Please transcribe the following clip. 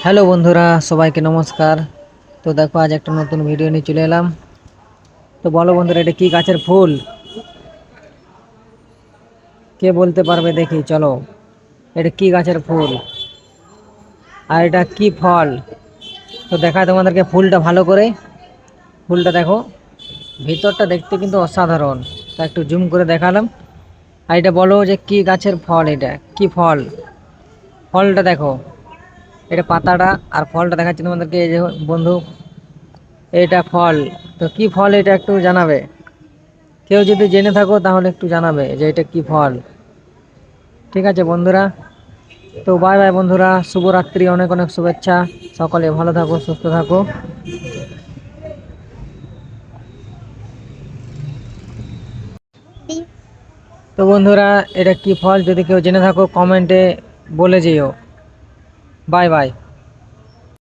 Hello বন্ধুরা, সবাইকে নমস্কার। তো দেখো, আজ একটা নতুন ভিডিও নিয়ে চলে এলাম। তো বলো বন্ধুরা, এটা কি গাছের ফুল? কে বলতে পারবে দেখি? চলো, এটা কি গাছের ফুল আর এটা কি ফল? তো দেখায় তোমাদেরকে ফুলটা ভালো করে। ফুলটা দেখো, ভিতরটা দেখতে কিন্তু অসাধারণ। তা একটু জুম করে দেখালাম। আর এটা বলো যে কি গাছের ফল, এটা কি ফল? ফলটা দেখো, এটা পাতাটা, আর ফলটা দেখাচ্ছি তোমাদেরকে। এই যে বন্ধু, এটা ফল। তো কি ফল এটা একটু জানাবে? কেউ যদি জেনে থাকো তাহলে একটু জানাবে যে এটা কি ফল। ঠিক আছে বন্ধুরা, তো বাই বাই বন্ধুরা, শুভরাত্রি, অনেক অনেক শুভেচ্ছা। সকলে ভালো থাকো, সুস্থ থাকো। তো বন্ধুরা, এটা কি ফল যদি কেউ জেনে থাকো কমেন্টে বলে যেও। Bye bye.